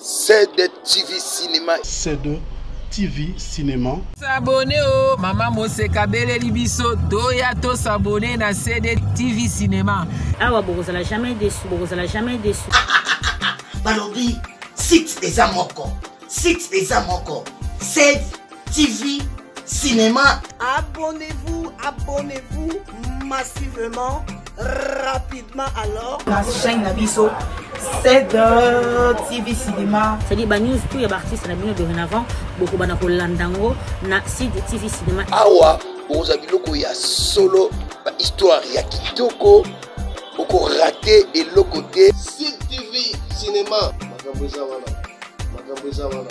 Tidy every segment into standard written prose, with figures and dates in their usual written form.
C2 TV Cinéma. C2 TV Cinéma. S'abonner au Maman Moseka Bele Libiso Doya to s'abonner na C2 TV Cinéma. Ah ouais, vous allez jamais déçu, vous allez jamais déçu. Balobi, site les amoko. Site les amoko. C2 TV Cinéma. Abonnez-vous massivement, rapidement alors. La chaîne Nabiso, C2 TV Cinéma. C'est-à-dire que news tout les artistes na bino dorénavant beaucoup bana ko landango na C2 TV Cinéma. Awa, oza biloko ya solo, ba histoire ya kitoko, oko raté et le côté C2 TV Cinéma. Makambuza wana.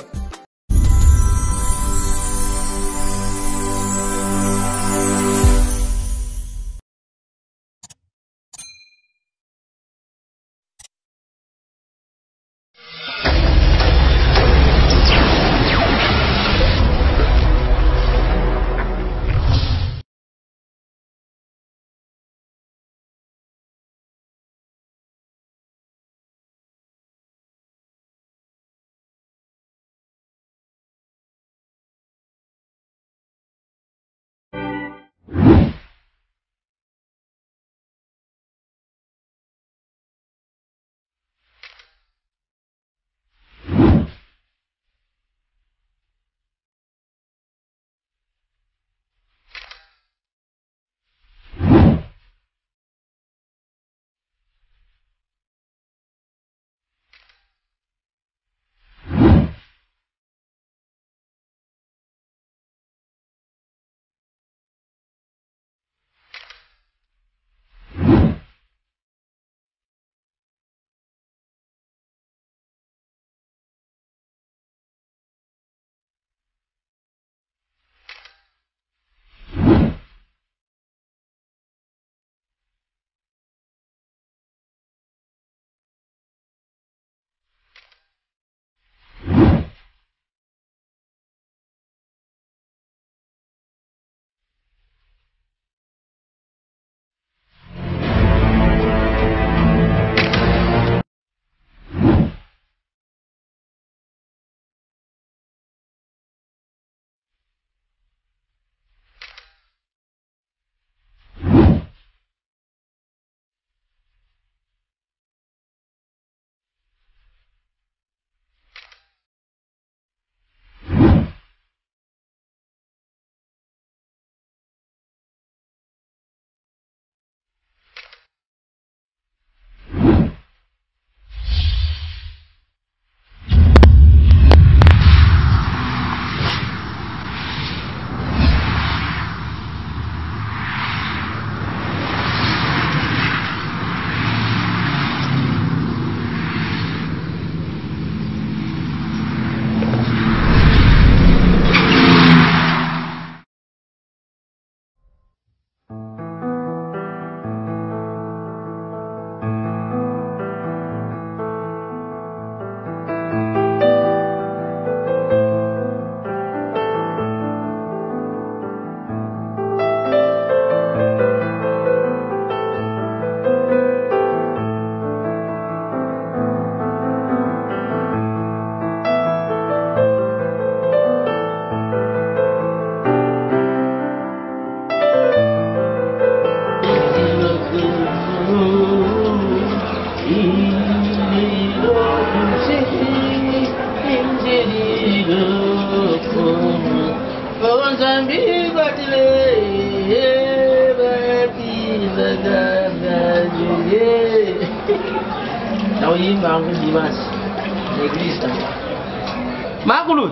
Makulu.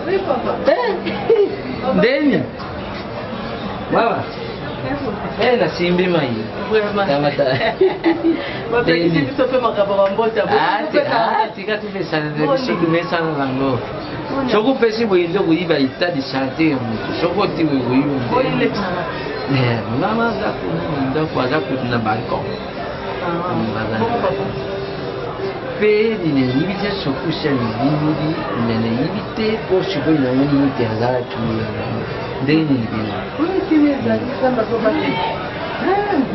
Oui, papa. Denya. Baba. Na simbi mai. Tamata. Denya. Tika tu pesa de siku mesa ngo. Soko pesi boindo kuiba itadi chanter. Soko ti kuiba. Oile. Mama zaku ndo kwa zaku na balcon. Pe dine yibite sokusha yibidi nene yibite po shibo ina woni yibite azara tu deni bina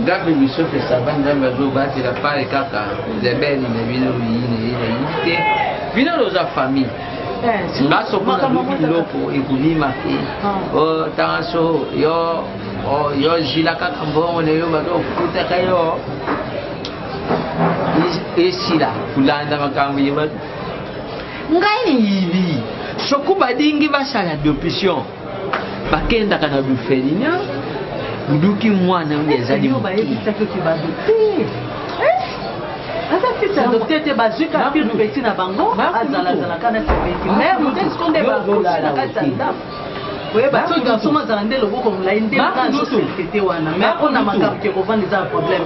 gabe bisofe sabanda bazo bati la pare kaka zebeli ne bino yine yibite vino loza famille nga sokona biloko ekolima ke tanga so yo zila kaka mbongo na yo bakokutaka yo esila kulanda makambo ye bato ngai ni yibi soku badingi basala d'option bakendaka na bufelinia uduki mwana oyo ezali te bazwika pire peti na bango azalazalaka na sepeti mais modele sikonde bakola na kati ya ndako oyeba soki garçon azala nde loboko molai nde azosete te wana mais mpona makambo ke kovanda eza problème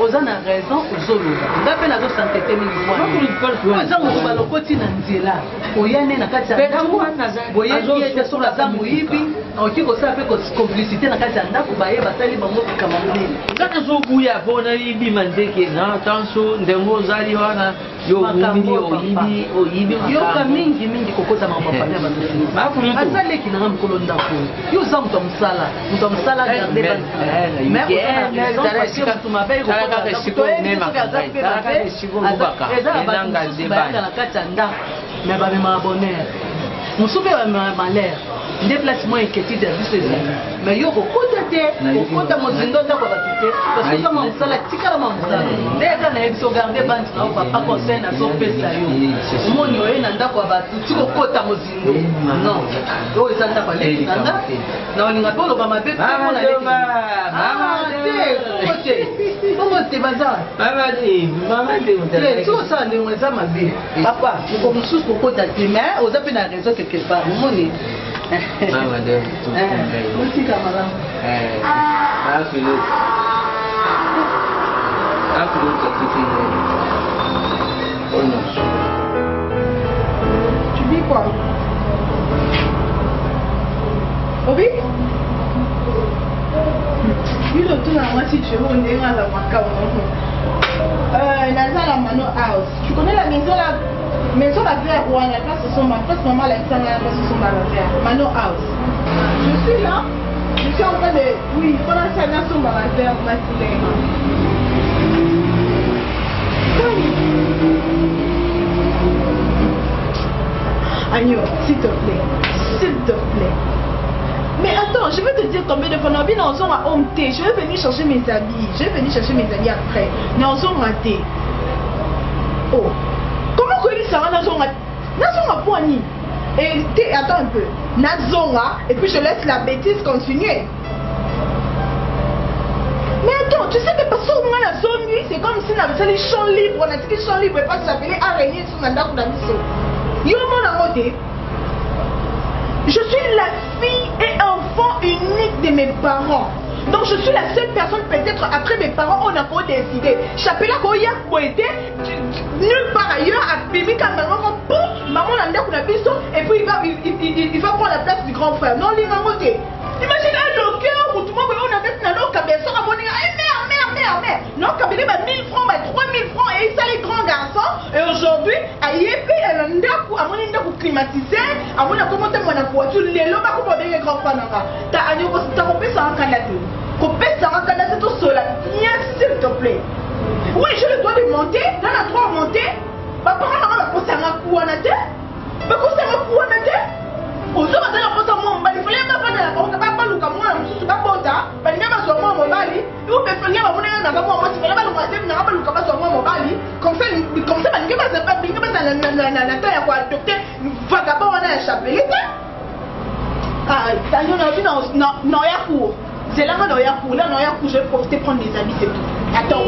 oza na raison ozoloba nga mpe nazosante te mingi mwana eza moto balokoti na nzela oya nde na kati ya ndako boyebi ete soki aza moyibi okoki kosala mpe complicité na kati ya ndako baye basali bango pikama monene nga nazobuya mpona yibima ndeke na tanso ndenge ozali wana oyibi yoka mingi mingi kokota mapapani ya bato asaleki nanga mokolo ndako yo oza moto ya mosala garde baeza na kati ya ndako mais bamemaka bonheur mosusu mpe bamemaka malheur nde place mo inquiétude ya biso ezali mais yo kokota te kokota mozindo ndako bato te parce que kama mosala tikala ma mosala nde eka na yebiso garde bandi nao papa conseil azopesa yo omoni oye na ndako ya bato ti kokota mozindo non oyo eza ndako aleki na nga na olinga mpe oloba mabe te mpona te bongo te baza ti osala ndenge eza mabe papa moko mosusu kokota te mais oza mpe na raison quelque part omoni Mama deu tu musika malamu Tu dis quoi? Obi? Il retourne à moi si tu veux, on est à la Macao. Nazala Mano House. Tu connais la maison là? Maison la vie à Rouen, la place où sont ma place, maman Alexandre, la place où sont ma mère. Mano House. Je suis là. Je suis en train de. Oui, pendant ça, là, sont ma mère, ma fille. Agneau, s'il te plaît. S'il te plaît. Mais attends, je vais te dire combien de fois nous sommes à Home T. Je vais venir chercher mes habits. Je vais venir chercher mes habits après. Nous sommes ratés. Oh. Comment que ça va? Nous sommes à poignée. Et attends un peu. Nazonga. Et puis je laisse la bêtise continuer. Mais attends, tu sais que parce qu'on a la zone nuit, c'est comme si on avait les champs libres. On a dit les champs libres et pas s'appeler araignée sur la dame ou la mission. Yo mon amour. Je suis la fille et enfant unique de mes parents. Donc je suis la seule personne peut-être après mes parents on a pas décidé. Chapela Koya Koete, nulle part ailleurs à Pimika maman maman l'a qu'on a biso et puis il va prendre la place du grand frère. Non les mamans t'es. Imagine le cœur où tout le monde on a fait dans l'eau cabessa à mon mère. Non cabine 1000 francs, 3000 francs et ça les grands garçons et aujourd'hui à Yépi elle a ndaku à mon ndaku climatisé à mon comment t'es mon voiture les lots pas comme des grands frères nanga. T'as agné pour t'as coupé ça en canette. Coupé ça en canette tout seul. S'il te plaît. Oui je le dois de monter dans la 3 monter. Papa on va poser un coup en tête. Mais quoi ça me coup en tête? Ozo batala pota mo mbali fule ba na ko ka ba luka mo na mususu ba bota ba ni ba so mo mbali yo be fule ba mo na ba mo ti ba luka te na ba luka ba so mo mbali comme ça ba ni ba sa ba ni ba na ta ya kwa docteur vagabond na chapelé ah ça yo na non ya cour c'est là non ya cour là non ya cour je vais profiter prendre des habits c'est tout attends.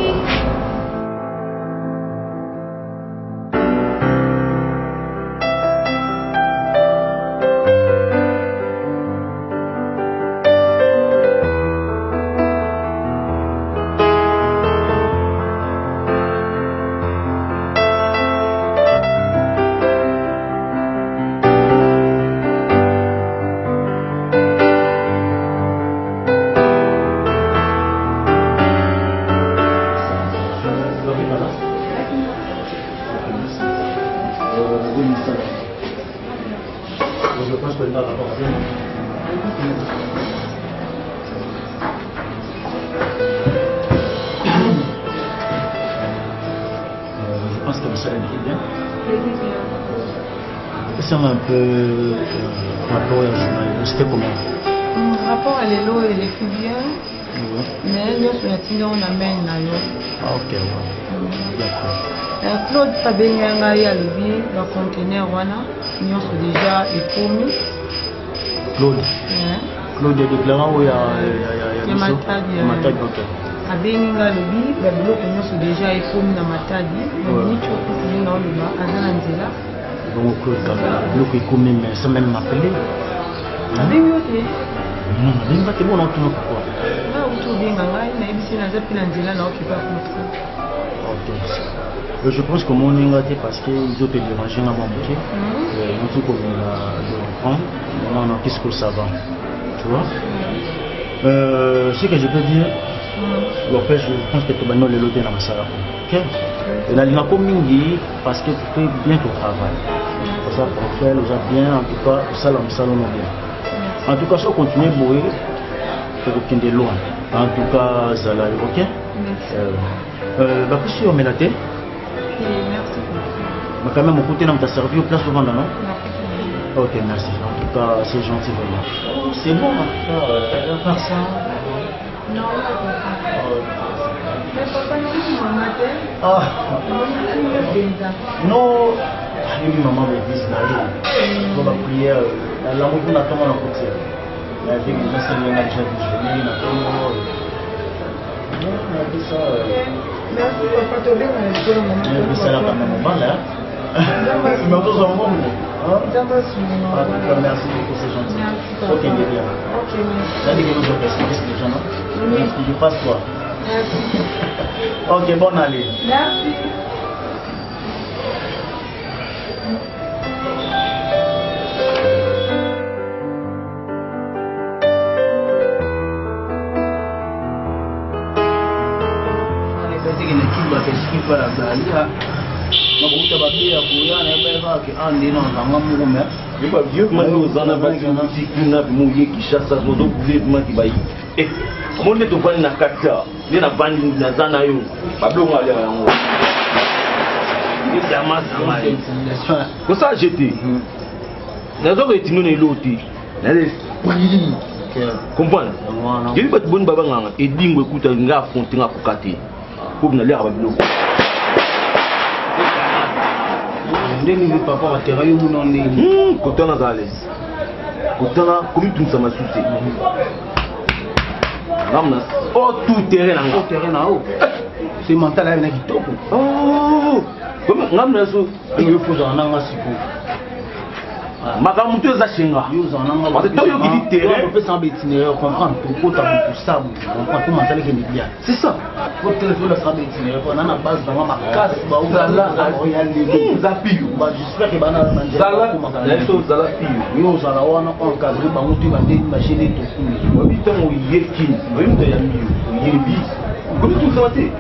Je pense que ça bien. C'est un peu rapport à la journée. C'était comment? Rapport à l'élo et les filières. Mais nous sommes on amène là. Ah ok, d'accord. Claude Fabenga y a levé le conteneur wana, nous sommes déjà écoumés. Claude. Claude est déclaré où il y a Matadi. Ok. Abenga levé, le bloc nous sommes déjà écoumés dans Matadi. Nous sommes dans le bas, à Zanzela. Donc Claude, le bloc écoumé, mais sans même m'appeler. Abenga non, il va te bon en tout pourquoi. Je pense que mon ingénieur parce qu'ils ont été dérangés dans mon bouquet. Nous tout comme le reprend. Maintenant, qu'est-ce que ça va? Tu vois? Ce que je peux dire, je pense que tu vas nous le loter dans ma salle. Ok? Et là, il y a comme une parce que tu fais bien ton travail. Ça pour faire, bien, en tout cas, ça, la salle, on bien. En tout cas, si on continue à mourir, il faut qu'il y ait de loin. En tout cas, ça là, ok? Merci. On met la tête. Merci. Mais quand même, au côté, on t'a servi au place de vendre, non? Ok, merci. En tout cas, c'est gentil, vraiment. Oh, c'est bon, t'as faire ça? Non, mais papa, non, oui, maman me dit pour la prière, la langue on attend la côté. La vie que je sais bien déjà déjeuner, on attend. Non, ça. Merci papa, tu bien mais ça là quand même pas là. Mais on doit en merci beaucoup, c'est gentil. Ok, bien. Ok, merci. Ça dit que nous avons qu'est-ce que les gens non? Oui. Je passe toi. Merci. Ok, bonne année. Merci. ça j'étais comprendre je dis pas bonne baba nganga et dingo écoute nga affronter nga kokate pour na l'air babilo ndeni papa wa terrain yo non ndeni kotana zale kotana comme tout ça m'a souté ramna oh tout terrain na haut c'est mental avec qui toko oh comme ngamna so yo fuza nanga sipo makambo eza shenga parce que toyo qui dit terrain on peut s'embêter comprendre pourquoi tu pour ça comprendre comment ça les bien c'est ça faut que tu la s'embêter on a na base dans ma casse ba ou là zapi ba j'espère que bana zala leso zala pio yo zala wana encadrer ba mutu ba ndeni machine to kuni obi tango yeki obi mutu ya mbio yebi comme tout ça maté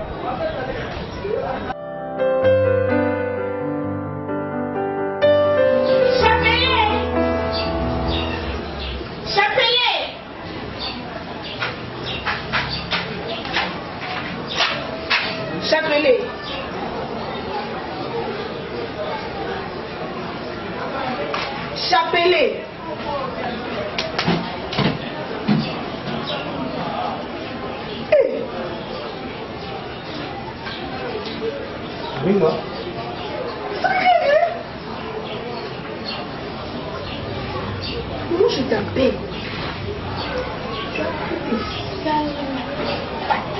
Chapelet. Chapelet. Oui, moi. Comment je t'appelle? Tu as pris des sales pattes.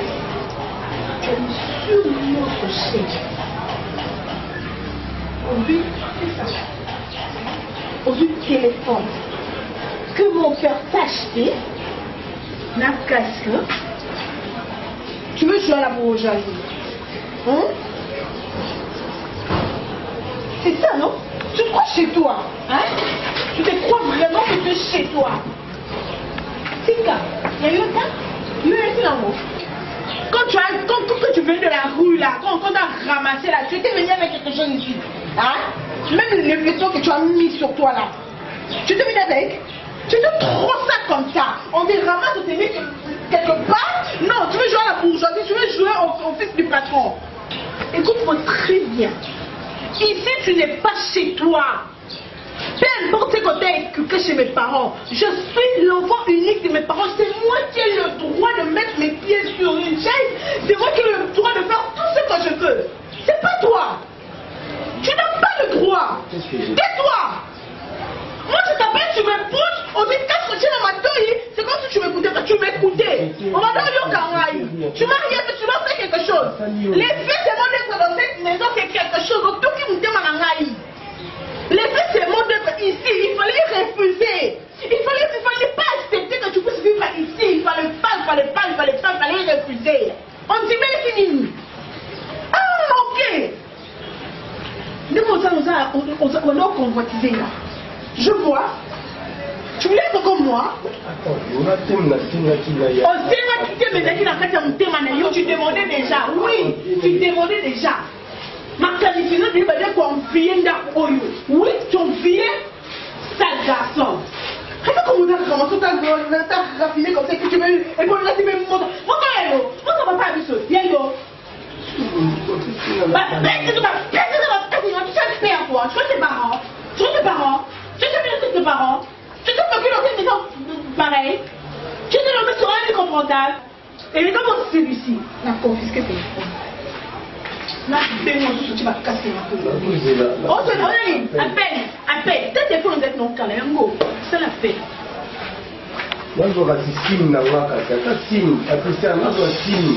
Tu as mis sur notre chaise. Aujourd'hui, c'est ça. Aujourd'hui, téléphone. Que mon père t'a acheté. N'a casque. Tu veux jouer à la bourgeoisie? Hein? C'est ça, non? Tu te crois chez toi? Hein? Tu te crois vraiment que tu es chez toi? Tika, il y a eu un temps? Il y a eu un temps. Quand tu venais de la rue là, quand on t'a ramassé là, tu étais venu avec quelque chose ici. Hein? Même les vêtements que tu as mis sur toi là. Tu te venu avec? Tu te trop ça comme ça. On te ramasse, on te met quelque part. Non, tu veux jouer à la bourgeoisie, tu veux jouer au fils du patron. Écoute-moi très bien. Ici, tu n'es pas chez toi. Peu importe ce qu'on t'a inculqué chez mes parents, je suis l'enfant unique de mes parents. C'est moi qui ai le droit de mettre mes pieds sur une chaise. C'est moi qui ai le droit de faire tout ce que je veux. C'est pas toi. Tu n'as pas le droit. Tais-toi. Moi je t'appelle, tu me pousses, on dit qu'est-ce que tu dans ma toile. C'est comme si tu m'écoutais, tu m'écoutais. On va dans le Karaï. Tu m'as rien fait, tu m'as fait quelque chose. Les faits, c'est mon d'être dans cette maison, c'est quelque chose. Tout qui me demande en Haï. Les faits, c'est mon d'être ici. Il fallait refuser. Il fallait pas accepter que tu puisses vivre ici. Il fallait refuser. On dit mais c'est fini. Ah, ok. Nous, on a convoitisé là. Je vois. Tu voulais être comme moi. On s'est quitté, mais tu demandais déjà. Oui, tu demandais déjà. Ma qualification, tu veux confier dans Oyo. Oui, tu confiais sale garçon. Regarde comment on a commencé à raffiner comme ça que tu veux. Et pour là, tu me montres. Moi, ça va pas à ça. Yayo. Tu sais tes parents. Tu sais pas dans cette maison pareil. Tu te le mets sur un inconfortable. Et les comment celui-ci n'a confisqué tes téléphone. Là, tu vas casser ma couille. Oh, c'est vrai, à peine. Tes téléphones vous êtes non calé, c'est la paix. Moi, je vais sim na waka, ta sim, Christian, moi je sim.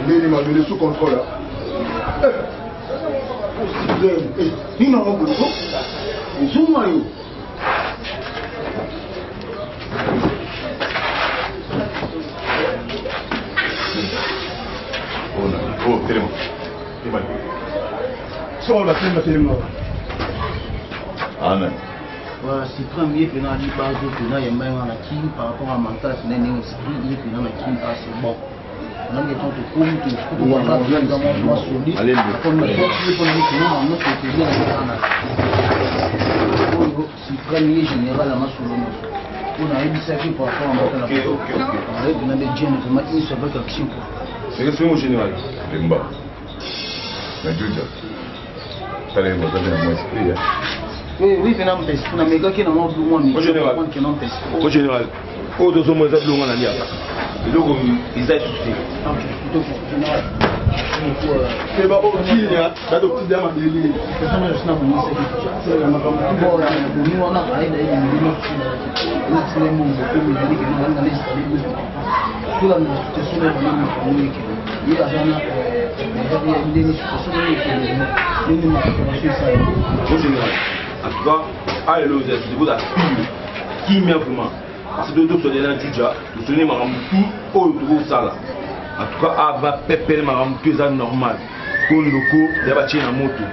Il m'a donné sous contrôle. Il n'a pas de oh, téléphone. Sors la téléphone. Amen. Voilà, c'est premier que dans l'IPA, il y a même un acquis par rapport à mental, c'est un esprit, il y a un acquis, c'est bon. On a des temps de compte, il faut qu'on a besoin d'un moment solide. Allez, c'est premier général à ma solo. On a eu ça qui par rapport à mental. On a des jeunes, on a mis sur votre action. C'est que c'est mon général. Lemba. Mais Dieu, ça les mots, ça les mots esprit. Oui, c'est un test. On a méga qui n'a pas besoin de général. Au général. Au deux hommes, ils ont besoin de donc, ils aient souci. C'est pas au petit, il y a des petits dames à délire. Au général, en tout cas, allez le c'est vous la qui met vraiment. Parce que d'autres sont des gens déjà, nous sommes tout au sala. En tout cas, à va pépé maram que ça normal. Pour le coup, il y a bâti la moto.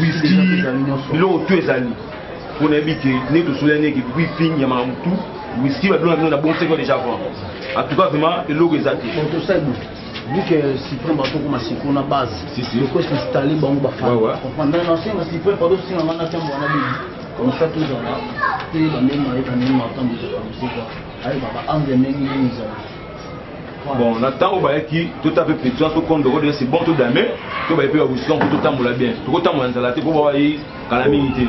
Whisky, il a tout les amis. Pour éviter, nous tous les nègres qui whisky, il y a maram tout. Whisky va donner la bonne séquence déjà avant. En tout cas, vraiment, il a réalisé. Vu que si prend bateau comme si on a base, le quoi c'est installé bon bah faire. Comprendre non c'est si prend pas aussi on a temps on a dit. On fait tout ça là. C'est la même avec un même temps de comme c'est quoi. Allez baba en de même mise. Bon, on attend au bail qui tout à fait petit, tout compte de c'est bon tout d'amé, tout bail peut aussi on tout temps pour la bien. Tout temps on a la tête pour voir calamité.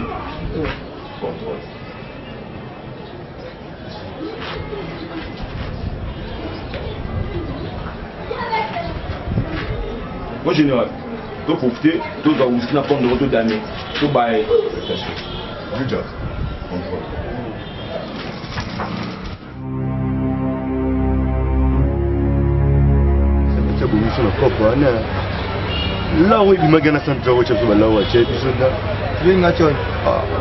Moi général, tout profiter, tout va aussi na compte de tout d'amé, tout bail. Déjà. Bonjour na papa na la we bi magana santa wacha so bala wacha episode yo ngacho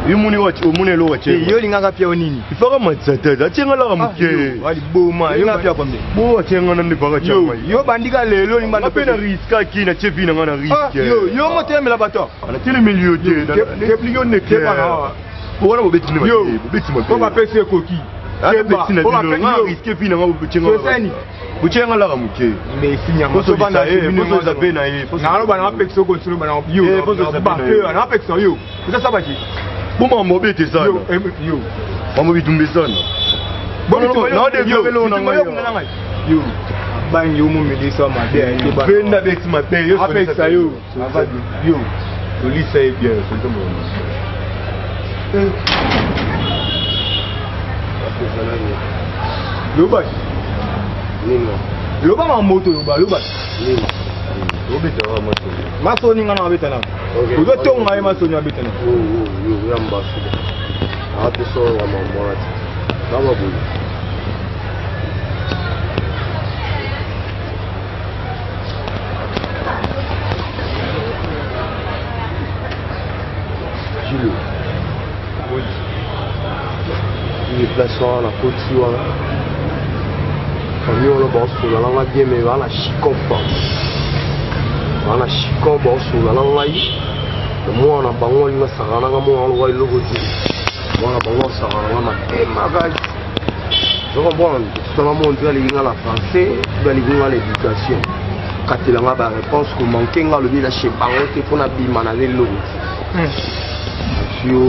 yo muni wacha muni lo wacha yo linga pia nini ifaka matsata da tsenga la muke wali boma yo ngapia kwa mbe bo tsenga na ndipaka cha yo bandika lelo linga na pena riska kina chevina ngana risk yo motemela bato ana tele milio te kepliyo ne ke pa bona bo betini yo betini ko ba pese koki betini na bilo riske pina ngabo tsenga sosani buchenga la muke mais sinya so bana poso za bena ngalo bana apexo ko tsulu bana yo poso za ba ke ana apexo yo ça ça ba chi boma mobete sana yo mama bitumbe sana bon na de velo na yo bang yo mo melisa ma be ke ba benda bex ma be yo apexo yo yo polisa e bien so tomo yo ba Nino. Loba ma moto loba loba. Nino. Obeta wa moto. Maso ni ngana obeta na. Ozo tonga ye maso ni obeta na. Yo yamba suda. Ate so wa mamorati. Baba bu. Jilo. Oui. Il est placé à la côte sur famille on bosse la langue bien mais voilà chicon pas voilà chicon bosse la langue yi moi on a bango li masakana nga moi on le logo ti moi on a bango sakana ma magaji je comprends tout le monde doit lire la français doit lire l'éducation quand il a ma réponse que manquer nga le bila chez bango te pour na bima na le logo yo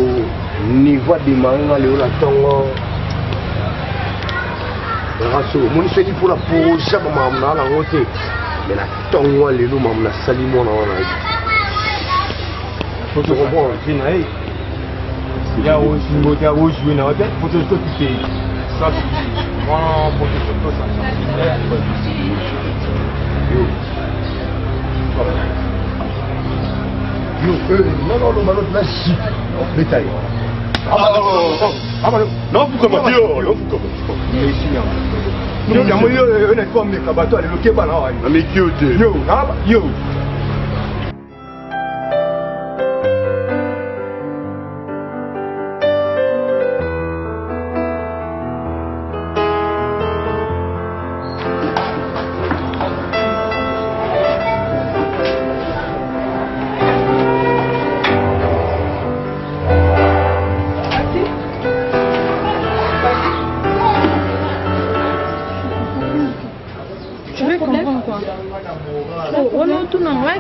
niveau de manga le la tongo mon fait dit pour la projet maman la route mais la tongo les loups maman la salimo na wana faut te comprendre fina eh ya o simbo ya o jouer na hôtel faut te t'occuper ça moi pour te tout ça yo non non la chip bétail non vous comment yo non vous comment yo ya moyo ene ko me ka bato ale loke bana wa ami cute yo yo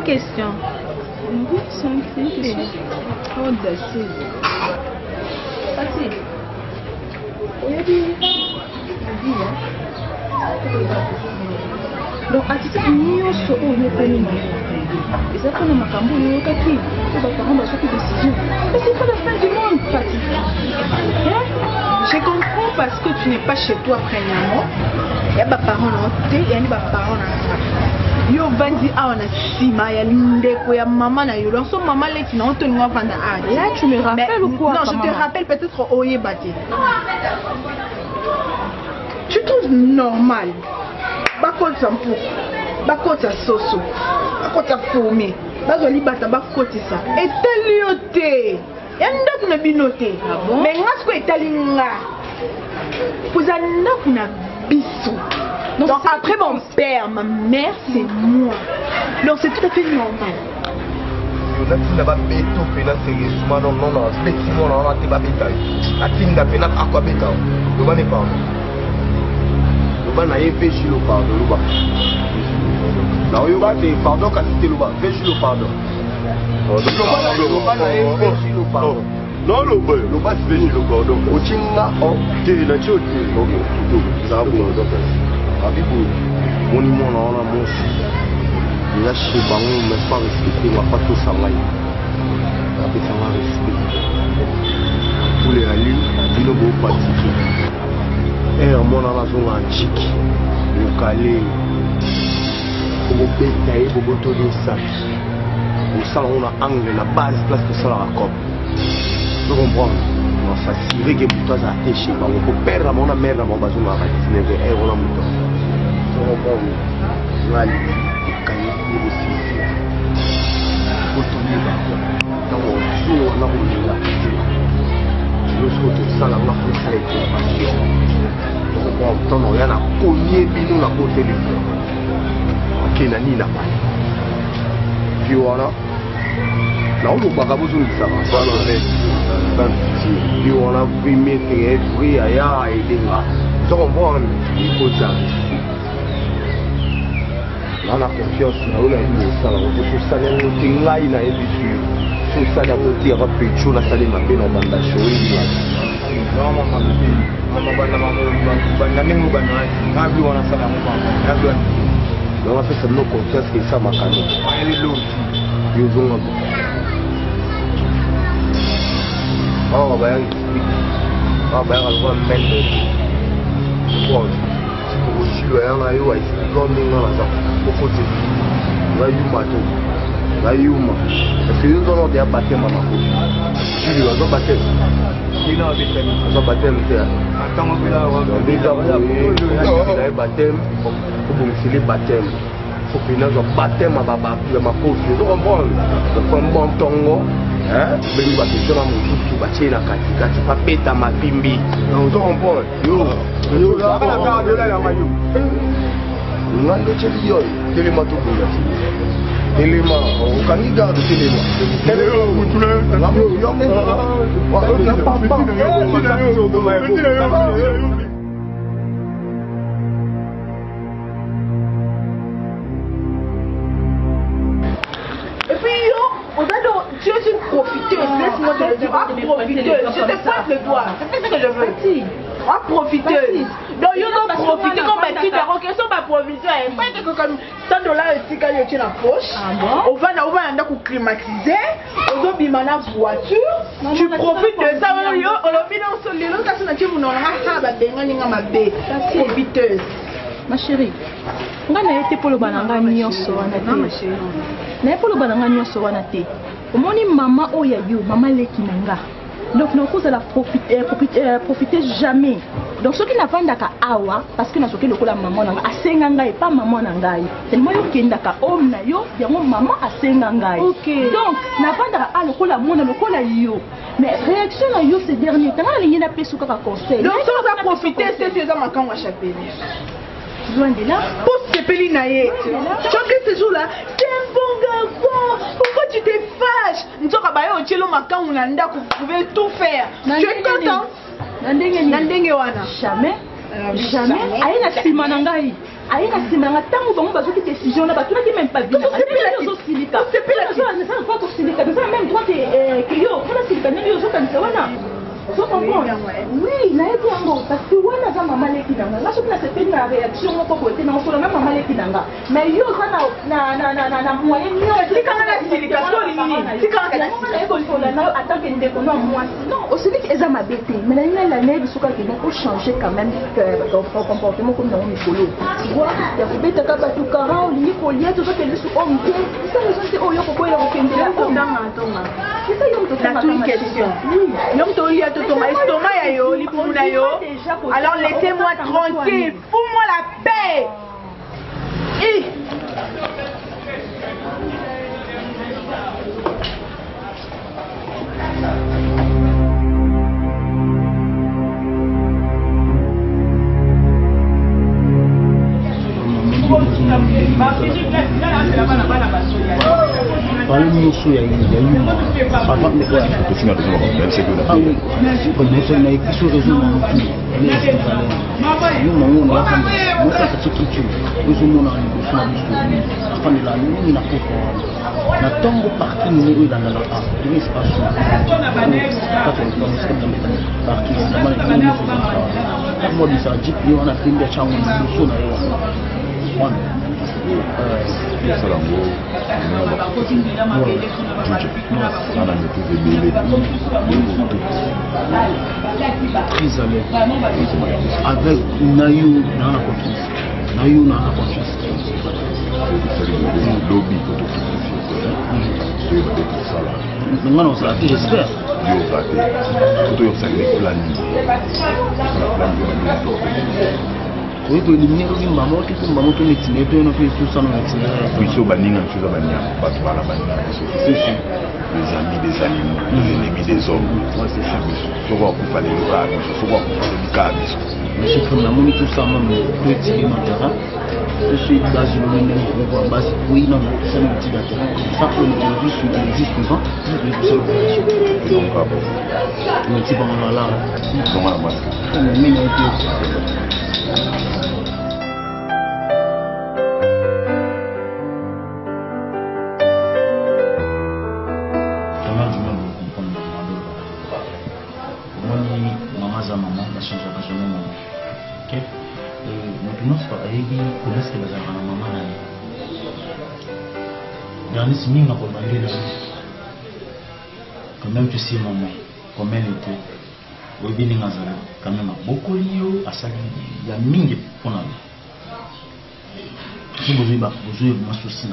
question. C'est une question. Audacieuse. Facile. Donc, à titre de ce et ça fait un macambo, il y a un kaki. On va prendre une décision. Mais c'est pas la fin du monde, Fatih. Je comprends parce que tu n'es pas chez toi premièrement. Il y a des parents, il y a des parents. Yo bandi a na sima ya ndeko ya maman na yo. So maman là tu n'as tenu vendre a. Là tu me rappelles ou quoi? Non, je te rappelle peut-être oye bati. Tu trouves normal? Bakota mpo. Bakota soso. Bakota fumé. Bazoli bata bakoti ça. Et telioté. Yanda kuna binoté. Mais ngasko etalinga. Pozana kuna biso. Donc après mon père, ma mère, c'est moi. Donc c'est tout à fait normal. Non, le bas c'est le pardon. Au Chinga, ok, la chose, ok, tout ça, bon, donc, Mon imon on a mon il a chez Bango mais pas respecté on va pas tout ça là. Avec ça va respecter. Pour les alliés, ils ne vont pas tirer. Et mon on a son antique. Le calé. Pour bétailler pour botoler ça. Au salon on a angle la base place que ça la raconte. Tu comprends? On s'assurer que pour toi ça a été chez Bango. Pour perdre mon mère dans mon bazou on a 19 et on a mouton. Tu comprends? On a on a confiance dans la vie de ça. On peut tout ça dans le là il a habitué. Tout ça dans le tir rapide, on a salé ma belle en bande à show. Non maman, maman bande même bande. Quand on a ça maman. On a fait ça nos confiance que ça m'a calmé. Elle est l'autre. Ils ont oh bah ah bah on va mettre bon. Aussi le là yo est comme ça. Beaucoup de Rayuma. Parce que nous avons des baptêmes à ma côte. Tu as un baptême. Il a un baptême. Attends, on a un baptême. Pour que le baptême. Il faut que nous ayons un baptême à ma côte. Nous avons un bon tongo. Mais nous avons un baptême à Katika. Tu vas péter à ma bimbi. Nous avons un bon. Nous avons ngando cheliyo telema to boya telema o kanida de telema telema mutule ngamo yomo wa papa et puis yo on a tu es une profiteuse, laisse-moi te le dire, profiteuse, je te pointe le doigt, c'est ce que je veux. Profiteuse. Donc, ils ont profité comme un petit terreau, qu'ils sont pas proviseurs. Pas que comme $100 ici quand ils ont la poche. On va dans le climatiser, on va bien la voiture. Tu profites de ça, on va bien dans son lit. Profiteuse. Ma chérie, on a été pour le bananga nyonso wana te. Na pour le bananga nyonso wana te. Omoni maman oyayo, maman leki nanga. Donc nous allons profiter jamais. Donc ce qui n'a pas d'aka awa parce que nous sommes le la maman nanga asenga et pas maman nangai. Tellement yo kendaka homme na yo, yango maman asenga ngai. OK. Donc n'a pas d'aka a le la mona le la yo. Mais réaction na yo ces derniers temps na lingi na pesu kaka conseil. Donc ça va profiter c'est ça makan wa chapelle. Loin de là. Pour ce peli naïe. Chaque ce jour là, t'es un bon garçon. Pourquoi tu te fâches? Nous sommes à au tchelo makan ou nanda que vous pouvez tout faire. Tu es content? Nandenge wana. Jamais. Jamais. Aïna sima nangai. Aïna sima nanga tango bango bazo ki décision na bato na même pas bien. C'est plus la silika. C'est plus la silika. Ça pas to silika. Ça même droit que yo, on a silika ni yo zo kanisa wana. Vous comprenez? Oui, là il y a parce que on a maman leki nanga. Là je pense que la réaction mon côté na on maman leki nanga. Mais yo na moyen ni c'est quand la silika so lini. C'est quand la silika ko faut la na attendre que ndeko na moi. Non, aussi que eza mabete. Mais là la neige soka que donc changer quand même ton comportement comme dans Mikolo. Tu vois, il y a bête ka batu kara ou ni ko lié tout ça que le sou homme. Ça c'est au yo ko yo kende la homme. C'est ça yo to la question. Oui. Donc to lié tout ton estomac yo, lipuna yo. Alors laissez-moi tranquille. Fous-moi la paix. comprendre. Très à l'aise. Avec Nayo, dans la confiance. Nayo, dans la confiance. Lobby, maintenant, ça a été, j'espère. Oui, tu éliminer le maman, tu peux maman tout médeciner, tu n'as plus tout ça dans médecine. Oui, c'est baninga, tu as baninga, pas de la baninga. C'est sûr. Les amis des animaux, les ennemis des hommes. Moi, c'est ça. Je vois qu'on fallait le voir, je vois qu'on fallait le cas. Mais c'est comme la monnaie, tout ça, même, peut tirer dans le terrain. Je suis dans une monnaie, on va base, oui, non, c'est un petit terrain. Ça, on est juste sur le juste devant, mais tout ça, l'opération. On est pas mal là. Comment la masse? On est mis dans le quand même tu sais maman comment elle était au bien quand même beaucoup lié à ça il y a mille pour nous si vous avez ma souci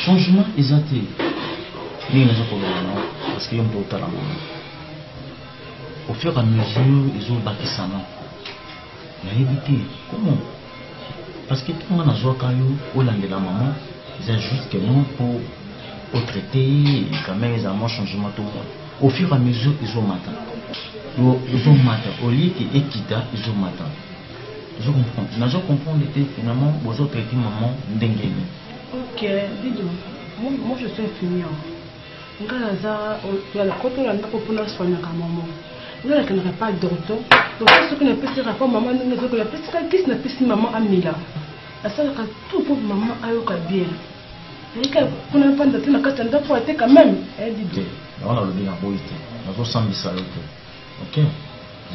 changement ils ont été parce qu'il y a un peu de temps au fur et à mesure ils ont bâti ça il y a évité comment parce que tout le monde a joué quand au land de la maman ils ont juste que non pour traiter quand même ils ont un changement tout le monde au fur et à mesure ils ont matin au lieu que équita ils ont matin je comprends je comprends finalement vous autres traiter maman d'engagement. Ok Dido moi je suis infirmière ngalaza quand on a pour soigner maman il n'y a pas de docteur donc ce qu'on appelle c'est rapport maman nous avons la petite qu'est-ce qu'on appelle maman Amila la seule que tout pour maman ayoka bien et que pour ne pas de la carte de pour être quand même elle dit on a le bien à boiter on a senti ça ok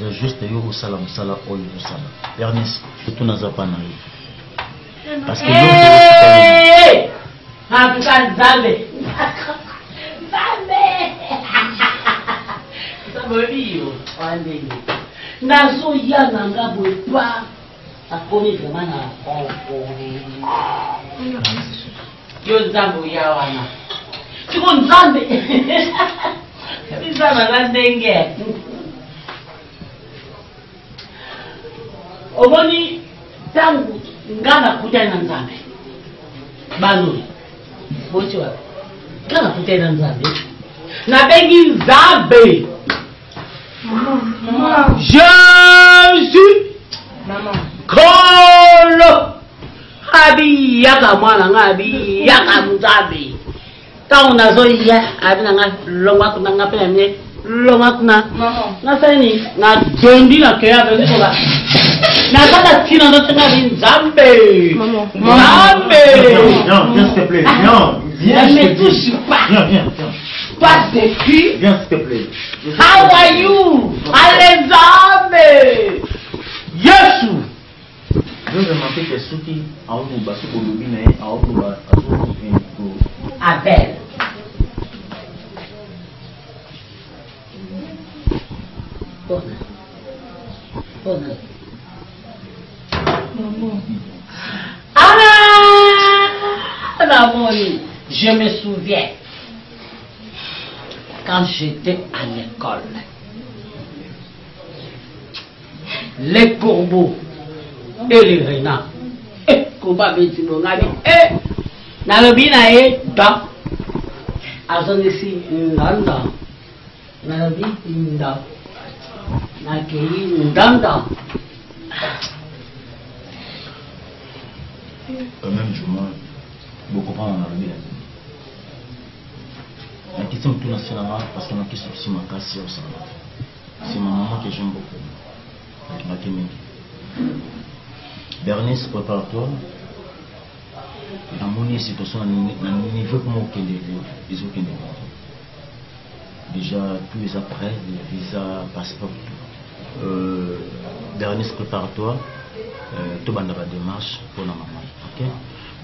j'ai juste eu au salam sala au salam Ernest tout n'a pas naïf parce que en tout cas Zambé Saborio andenge nazo ya nanga bopa akomi vraiment na yo Zambo ya wana tiko Nzambe bizaba la ndenge oboni tangu ngana kuja na Nzambe banu bochi wa ngana kuja na Nzambe na bengi Nzambe maman Jésus maman kolo abi yaka mwana ngabi yaka Nzambe tawo nazo ya abi nanga longa kunanga pe mye longa kuna na sani na dendi na kaya be ko ba na kata tina ndo tena Nzambe Nzambe non s'il te plaît non viens ne me touche pas viens pas de cul viens s'il te plaît how are you Nzambe Yesu je vais demander que ceux qui ont nous battu au lobby mais ont nous battu Abel je me souviens quand j'étais à l'école, les corbeaux et les renards, et combat petit bongabi, et nalobina et da, azonisi ndanda, nalobi nda, nakei ndanda. Quand même, je m'en beaucoup pas en arrière. La question tout nationalement parce qu'on a question si ma casse au sein. C'est ma maman que j'aime beaucoup. Avec ma témine. Bernice préparatoire. La monnaie situation à niveau comme au Kenya, les autres Kenya. Déjà tous les après, les visas, passeport. Bernice préparatoire. tout bande la démarche pour la maman. Ok?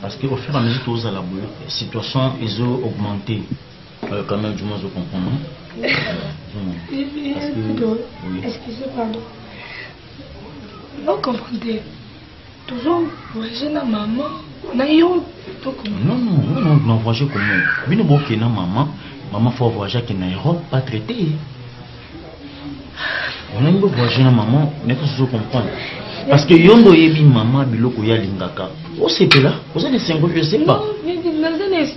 Parce qu'au fur et à mesure que vous allez la situation, ils ont augmenté. Quand même, du moins, je comprends. Excusez, pardon. Vous comprenez? Toujours voyager la maman. Non, voyager comment? Bien bon que na maman faut voyager qui na Europe pas traité. On a une voyager na maman, mais faut se comprendre. Parce que yondo yebi maman biloko ya lingaka. O c'est là, vous avez des singles, je sais pas.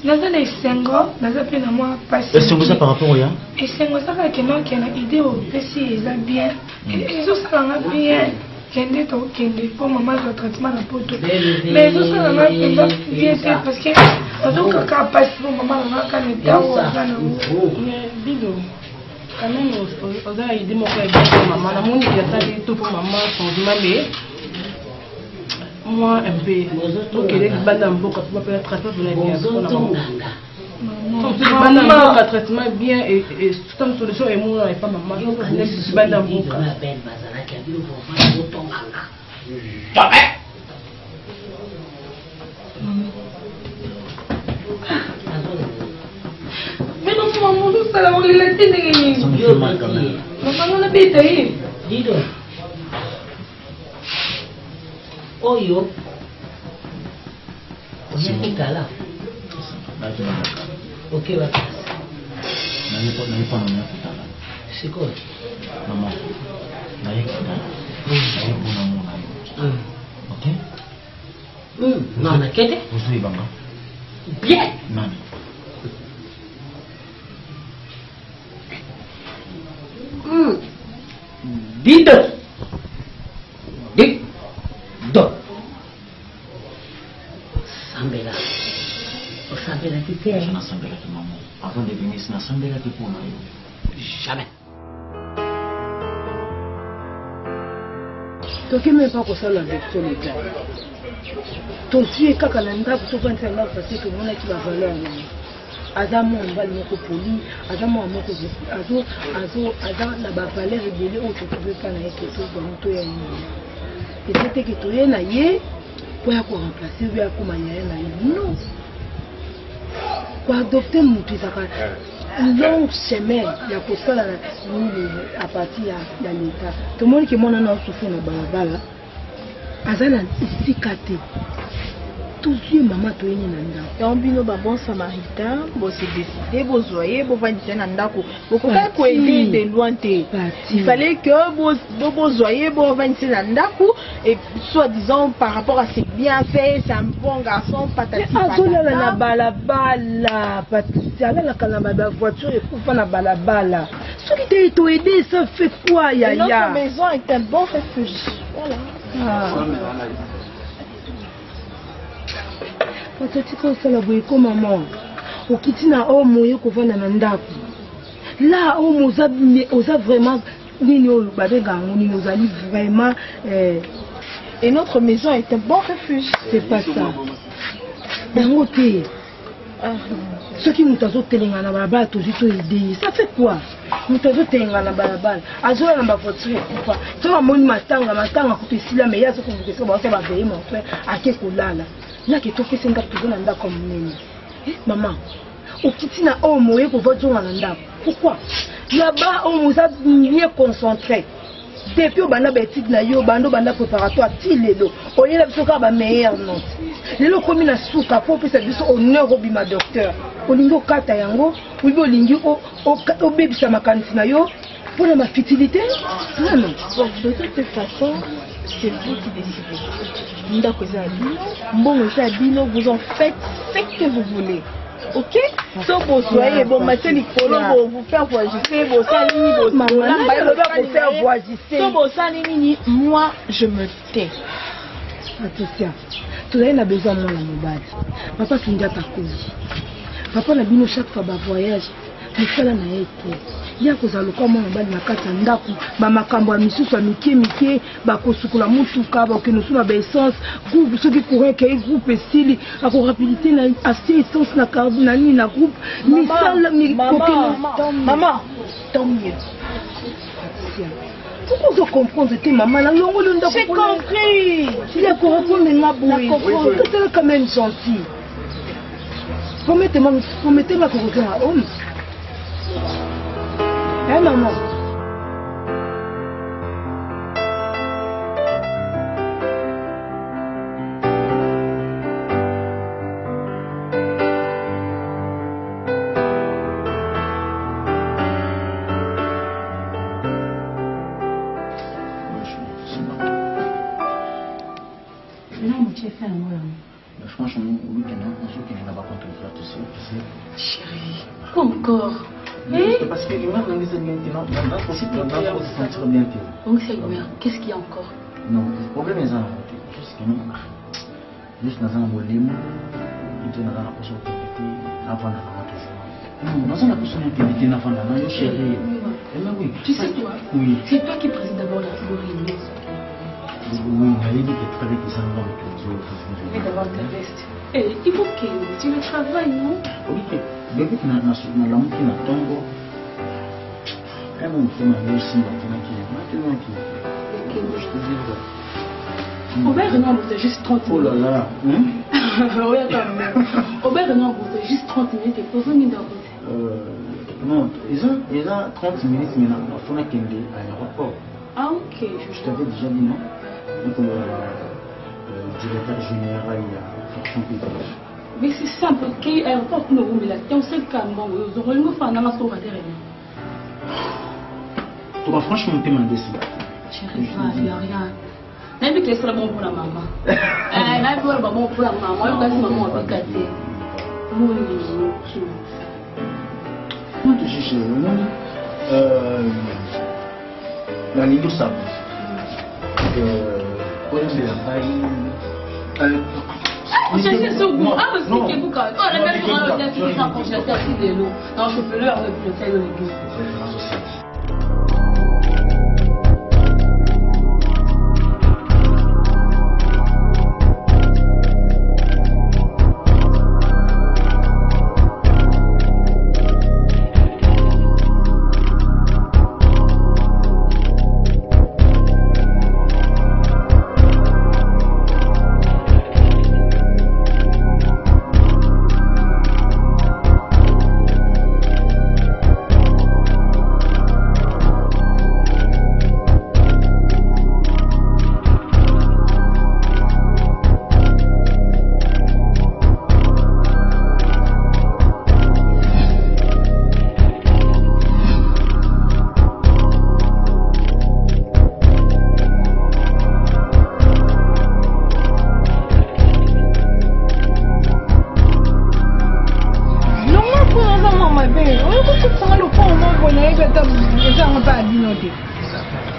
Naza les sengo, naza pe na moi passer. Les sengo ça par rapport à et sengo ça que non qui a une idée au PC ils ont bien. Ils ont ça bien. Kende to kende pour maman le traitement na poto. Mais ils ont ça bien parce que on doit quand passer pour maman na quand est dans bido. Quand même on a idée mon frère maman la monde qui a ça tout pour maman changement mais moi un peu donc il est banam beaucoup tu peux traiter pour la bien pour la maman maman traitement bien et tout en solution et moi et pas maman banam beaucoup mais non maman tout ça la on l'a dit maman on a bêté dis donc oyo là. Ok, va. C'est quoi? Maman, ok? Non, on a quitté. Vous savez, maman. Bien. Non. Dites. Donc, Sambela. Sambela qui fait. Je n'ai Sambela qui maman. Avant de venir, je n'ai Sambela qui pour moi. Jamais. Donc, il ne m'a pas que ça la lecture de cas. Ton tué, quand on a un gars, tout le monde parce que mon équipe a valeur. Azamo on va le poli, Azamo on Azamo na ba valeur rebelle au tout pas na quelque dans tout ya et c'était que tout na yé pour ya remplacer ou ya comme ya na non pour adopter mutu saka long chemin ya kosala à partir ya l'état tout le monde qui mon na souffrir na balabala azana isikate tous les mamans to yeni nanda et bino ba bon samaritain bo se décider bo zoyer bo vaniter nanda ko ko ko aider de loin te il fallait que bo zoyer bo vaniter nanda ko et soit disant par rapport à ses bienfaits c'est un bon garçon patati patata na balabala patati ala la kana ba voiture et pour na balabala ce qui t'a été aidé ça fait quoi ya notre maison est un bon refuge voilà patati ko sala boye ko maman okitina o moyo ko vana na ndako là o moza oza vraiment nini o babenga ngoni ozali vraiment et notre maison est un bon refuge c'est pas ça dango te ce qui nous azo telenga na balabala tozi to aider ça fait quoi nous azo telenga na balabala azola na ba voiture quoi to amoni matanga kutesila mais yazo ko ngesa ba sa ba veiller mon frère ake kolala là que tu fais c'est toujours nanda comme nini maman au kitina o moye ko vojo nanda pourquoi là-bas on nous a mieux concentré depuis bana betik na yo bando banda préparatoire ti lelo o yela biso ka ba meilleur note lelo komi na suka po pesa biso honneur obima docteur olingo kata yango wibo lingi o bebisa makanisi na yo pour la fertilité non non bon de toute façon c'est vous qui décidez. Ndako Zabino, bon Zabino, vous en faites ce que vous voulez. Ok? So vous soyez bon, matin vous faire voyager, vos salini, vos maman, vous faire voyager. So vos salini, moi je me tais. Attention, tu as besoin de moi papa c'est une cause. Papa na bino chaque fois voyage. Misala na yete ya kozalo kwa mwana bali na kata ndako ba makambo ya misusu ya mike ba kosukula mutuka ba kenosuna ba essence groupe soki courant ke groupe esili ako rapidité na assez essence na carbone na ni na groupe misala mi kokena maman tant mieux Pourquoi vous comprenez tes mamans là? J'ai compris. Il a compris ma bouille. C'est quand même gentil. Promettez-moi que vous êtes un homme. Hein, maman? Franchement, oui, je n'ai pas contre tout ça. Chérie, quoi encore? Parce que l'humain n'a pas se sentir bien. Donc c'est l'humain. Qu'est-ce qu'il y a encore? Non, le problème est juste que nous, juste dans un volume, il y a une possibilité avant d'avoir toujours. Nous avons la possibilité d'avant d'avoir, chérie. Oui, tu sais quoi? Oui. C'est toi qui préside d'abord la réunion. Oui, mais il dit que très vite, ça va avec les autres. Mais d'abord, ta veste. Eh, il faut que tu le travailles, non? Oui, depuis que nous avons langue qui n'a tombe, et mon frère m'a aussi maintenant qui je te dis. Aubert Renan vous juste 30 minutes. Oh là là. Oui, attends. Aubert Renan vous juste 30 minutes et posez une route. Non, ils ont 30 minutes maintenant. Il faut qu'il y ait à l'aéroport. Ah, ok. Je t'avais déjà dit non. Donc, le directeur général et la fonction publique. Mais c'est simple, qui est aéroport pour nous, mais là, on sait calmement, nous aurons une fois dans la sauve à terre. Tu vas franchement te demander ça. Chérie, il n'y a rien. Même que c'est bon pour la maman. Même pour la maman, pour la maman, je passe maman avec Katé. Moi, je non, tu sais, la ligne de sable. Quoi de la paille. C'est ce goût. Ah, mais c'est qui vous quand même. Oh, la même chose, on a fini sans congélateur de l'eau. Non, je peux leur le faire le légume.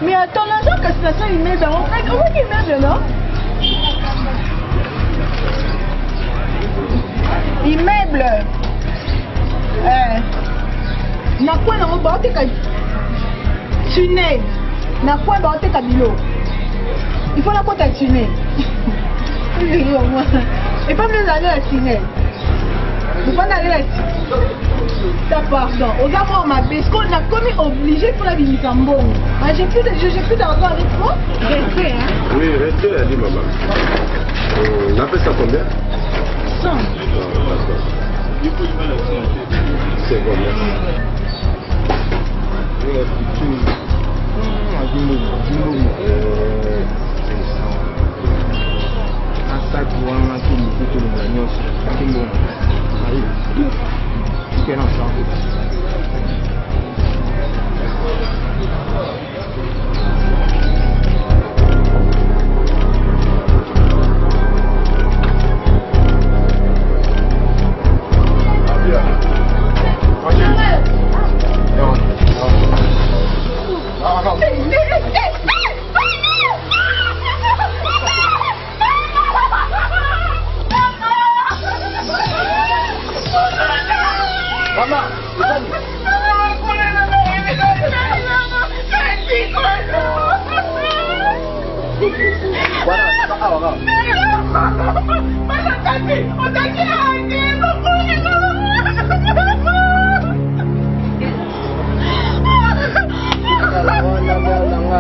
Mais attends, l'argent que ça il met dans comment il met dedans? Immeuble. Na quoi na ba te ka tunnel. Na quoi ba te ka bilo. Il faut la quoi ta tunnel. Et pas me aller à tunnel. Vous pas aller à pardon, aux amours ma parce qu'on a commis obligé pour la vie Cambo. J'ai plus d'argent avec toi. Restez, hein? Oui, restez, elle dit maman. On a fait ça combien? 100. C'est bon, merci. Que não sabe.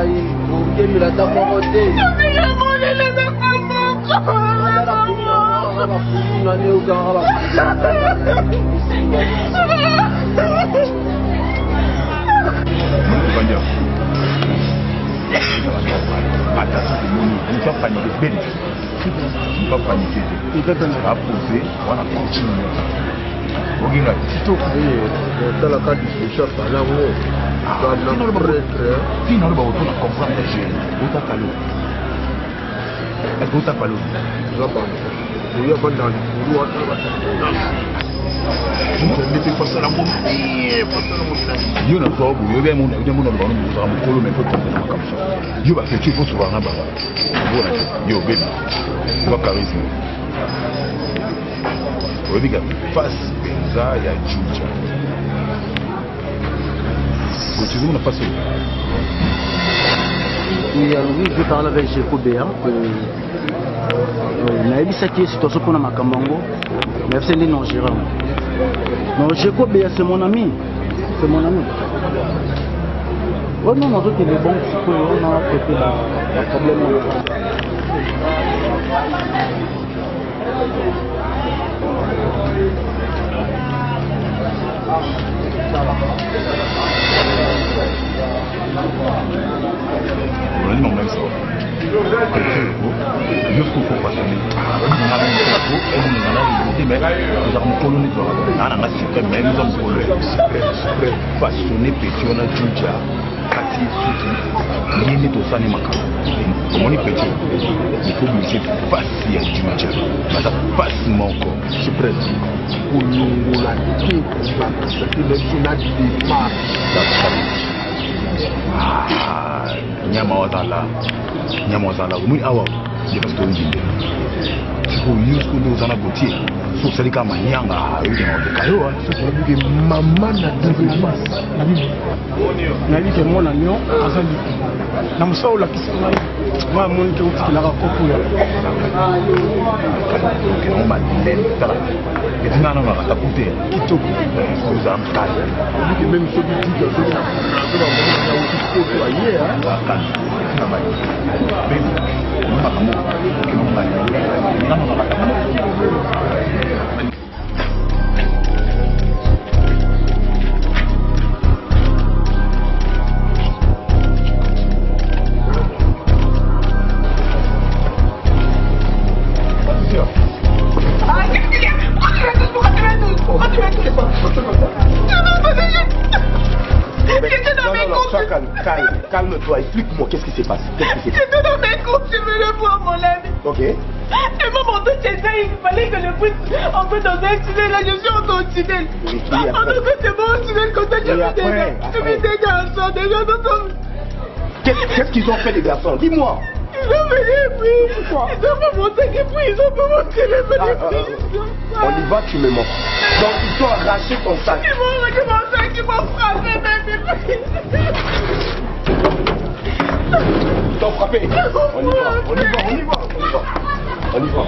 ngai okemela ta moko te attention tomoni ne pas paniquer belle ne pas paniquer à poser voilà continuer oginga kitoko tala ka discussion palango fina lo ba otona comprendre je ota kalo est-ce que ota kalo zaba oya banda ni wa yo na sababu yo be mona yo mona bana mo sababu kolo me foto na makamsha yo ba fetu foto bana baba bona yo be ba charisme obiga face benza ya juja ko tu veux na face oui alors oui je parle avec Jeko Béa nayebisaki situation mpona makambo yango nayebisa nde non gérant non Jeko Béa c'est mon ami oh non nazokende bon sikoyo on a traité la problème on a dit non même ça je trouve qu'on passe passionné petit on a juja kati sutu yini to sani makalo omoni petit il faut bouger face ya juja bata face moko je presse kulungola ki na dima nyama wazala mwi awa je parce que nginde siko yusko ndo zana gotier so sali kama nyanga yote na kayo so tunabuke mama na développement nayebi ke mwana nio azali na mosala olakisa ngai mwa moni ke otikilaka kokuya etina na makatakuta kitoko oza mkali obuke même soki tika soki na koto aye akani na mai makambo Calme-toi, explique-moi qu'est-ce qui s'est passé. J'étais dans mes cours, je venais voir mon ami. Ok. Et moi, mon chez ça, il fallait que je puisse entrer dans un tunnel. Là, je suis entré au tunnel. En tout cas, c'est bon, au tunnel, comme ça, je vis des garçons, des garçons. Qu'est-ce qu'ils ont fait, les garçons? Dis-moi. Ils ont venu et puis, ils ont pas monté et puis ils ont pas monté les bénéfices. On y va, tu me mens. Donc, ils ont arraché ton sac. Ils m'ont arraché mon sac, ils m'ont frappé même. Ils t'ont frappé. On y va.